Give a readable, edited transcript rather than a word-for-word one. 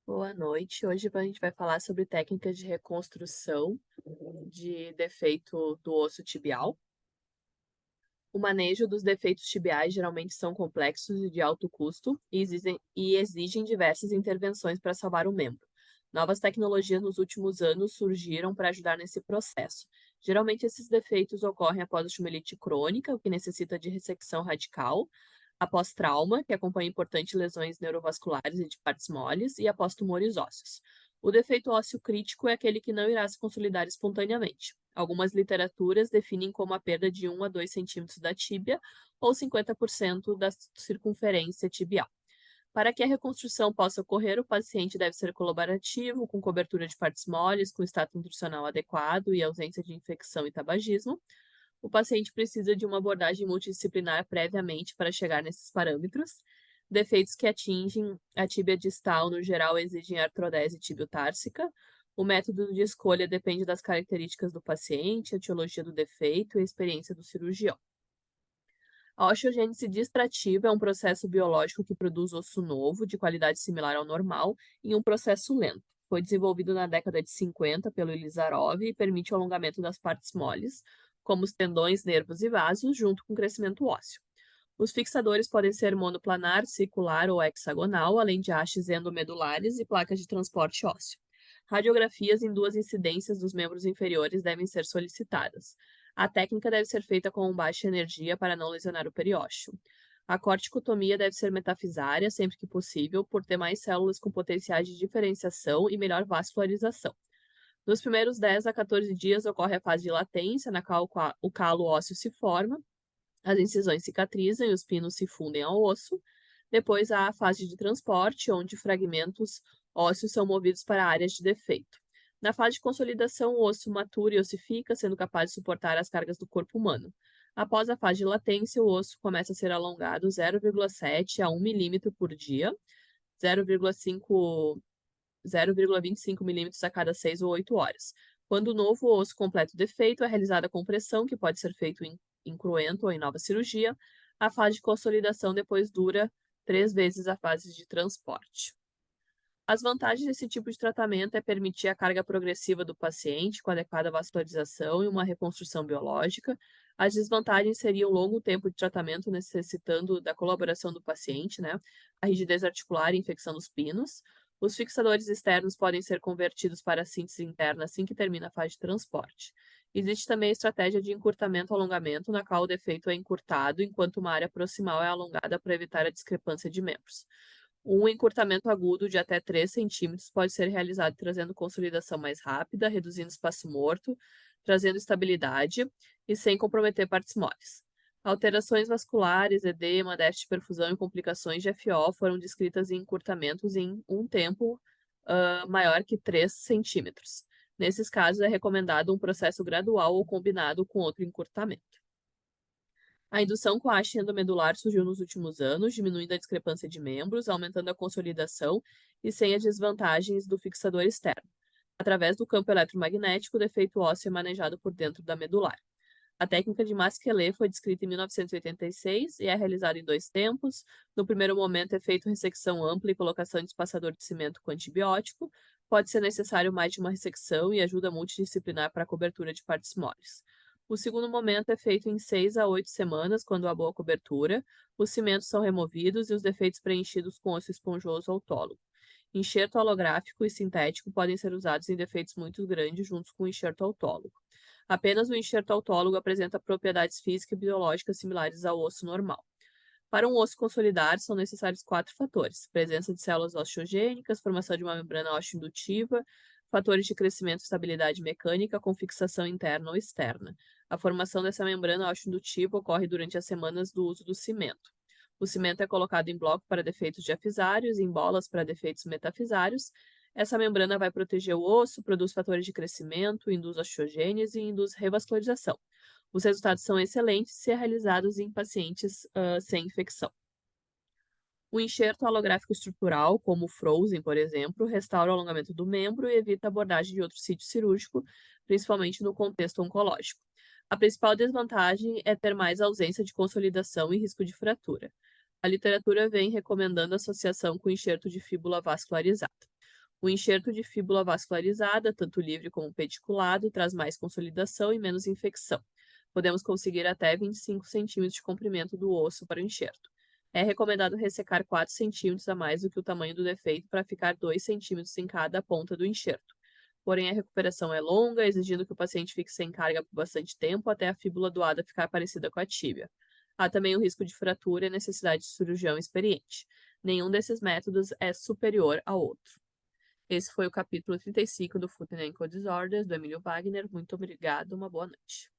Boa noite. Hoje a gente vai falar sobre técnicas de reconstrução de defeito do osso tibial. O manejo dos defeitos tibiais geralmente são complexos e de alto custo e exigem diversas intervenções para salvar o membro. Novas tecnologias nos últimos anos surgiram para ajudar nesse processo. Geralmente, esses defeitos ocorrem após osteomielite crônica, o que necessita de ressecção radical, após trauma, que acompanha importantes lesões neurovasculares e de partes moles, e após tumores ósseos. O defeito ósseo crítico é aquele que não irá se consolidar espontaneamente. Algumas literaturas definem como a perda de 1 a 2 centímetros da tíbia ou 50% da circunferência tibial. Para que a reconstrução possa ocorrer, o paciente deve ser colaborativo, com cobertura de partes moles, com status nutricional adequado e ausência de infecção e tabagismo. O paciente precisa de uma abordagem multidisciplinar previamente para chegar nesses parâmetros. Defeitos que atingem a tíbia distal, no geral, exigem artrodese tibiotársica. O método de escolha depende das características do paciente, a etiologia do defeito e a experiência do cirurgião. A osteogênese distrativa é um processo biológico que produz osso novo, de qualidade similar ao normal, em um processo lento. Foi desenvolvido na década de 50 pelo Ilizarov e permite o alongamento das partes moles, como os tendões, nervos e vasos, junto com o crescimento ósseo. Os fixadores podem ser monoplanar, circular ou hexagonal, além de hastes endomedulares e placas de transporte ósseo. Radiografias em duas incidências dos membros inferiores devem ser solicitadas. A técnica deve ser feita com baixa energia para não lesionar o periósteo. A corticotomia deve ser metafisária sempre que possível, por ter mais células com potenciais de diferenciação e melhor vascularização. Nos primeiros 10 a 14 dias ocorre a fase de latência, na qual o calo ósseo se forma, as incisões cicatrizam e os pinos se fundem ao osso. Depois há a fase de transporte, onde fragmentos ósseos são movidos para áreas de defeito. Na fase de consolidação, o osso matura e ossifica, sendo capaz de suportar as cargas do corpo humano. Após a fase de latência, o osso começa a ser alongado 0,7 a 1 milímetro por dia, 0,5 0,25 milímetros a cada 6 ou 8 horas. Quando o novo osso completa o defeito, é realizada a compressão, que pode ser feito em incruento ou em nova cirurgia. A fase de consolidação depois dura 3 vezes a fase de transporte. As vantagens desse tipo de tratamento é permitir a carga progressiva do paciente com adequada vascularização e uma reconstrução biológica. As desvantagens seriam longo tempo de tratamento necessitando da colaboração do paciente, né? A rigidez articular e infecção dos pinos. Os fixadores externos podem ser convertidos para a síntese interna assim que termina a fase de transporte. Existe também a estratégia de encurtamento-alongamento, na qual o defeito é encurtado enquanto uma área proximal é alongada para evitar a discrepância de membros. Um encurtamento agudo de até 3 centímetros pode ser realizado trazendo consolidação mais rápida, reduzindo espaço morto, trazendo estabilidade e sem comprometer partes moles. Alterações vasculares, edema, déficit de perfusão e complicações de FO foram descritas em encurtamentos em um tempo maior que 3 centímetros. Nesses casos, é recomendado um processo gradual ou combinado com outro encurtamento. A indução com a haste endomedular surgiu nos últimos anos, diminuindo a discrepância de membros, aumentando a consolidação e sem as desvantagens do fixador externo. Através do campo eletromagnético, o defeito ósseo é manejado por dentro da medular. A técnica de Masquelet foi descrita em 1986 e é realizada em 2 tempos. No primeiro momento é feita ressecção ampla e colocação de espaçador de cimento com antibiótico. Pode ser necessário mais de uma ressecção e ajuda multidisciplinar para a cobertura de partes moles. O segundo momento é feito em 6 a 8 semanas, quando há boa cobertura. Os cimentos são removidos e os defeitos preenchidos com osso esponjoso autólogo. Enxerto holográfico e sintético podem ser usados em defeitos muito grandes juntos com o enxerto autólogo. Apenas o enxerto autólogo apresenta propriedades físicas e biológicas similares ao osso normal. Para um osso consolidar, são necessários 4 fatores: presença de células osteogênicas, formação de uma membrana osteoindutiva, fatores de crescimento e estabilidade mecânica com fixação interna ou externa. A formação dessa membrana osteoindutiva ocorre durante as semanas do uso do cimento. O cimento é colocado em bloco para defeitos diafisários e em bolas para defeitos metafisários. Essa membrana vai proteger o osso, produz fatores de crescimento, induz osteogênese e induz revascularização. Os resultados são excelentes se realizados em pacientes sem infecção. O enxerto halográfico estrutural, como o Frozen, por exemplo, restaura o alongamento do membro e evita a abordagem de outro sítio cirúrgico, principalmente no contexto oncológico. A principal desvantagem é ter mais ausência de consolidação e risco de fratura. A literatura vem recomendando associação com enxerto de fíbula vascularizada. O enxerto de fíbula vascularizada, tanto livre como pediculado, traz mais consolidação e menos infecção. Podemos conseguir até 25 centímetros de comprimento do osso para o enxerto. É recomendado ressecar 4 centímetros a mais do que o tamanho do defeito para ficar 2 centímetros em cada ponta do enxerto. Porém, a recuperação é longa, exigindo que o paciente fique sem carga por bastante tempo até a fíbula doada ficar parecida com a tíbia. Há também o risco de fratura e a necessidade de cirurgião experiente. Nenhum desses métodos é superior ao outro. Esse foi o capítulo 35 do Foot and Ankle Disorders, do Emílio Wagner. Muito obrigado, uma boa noite.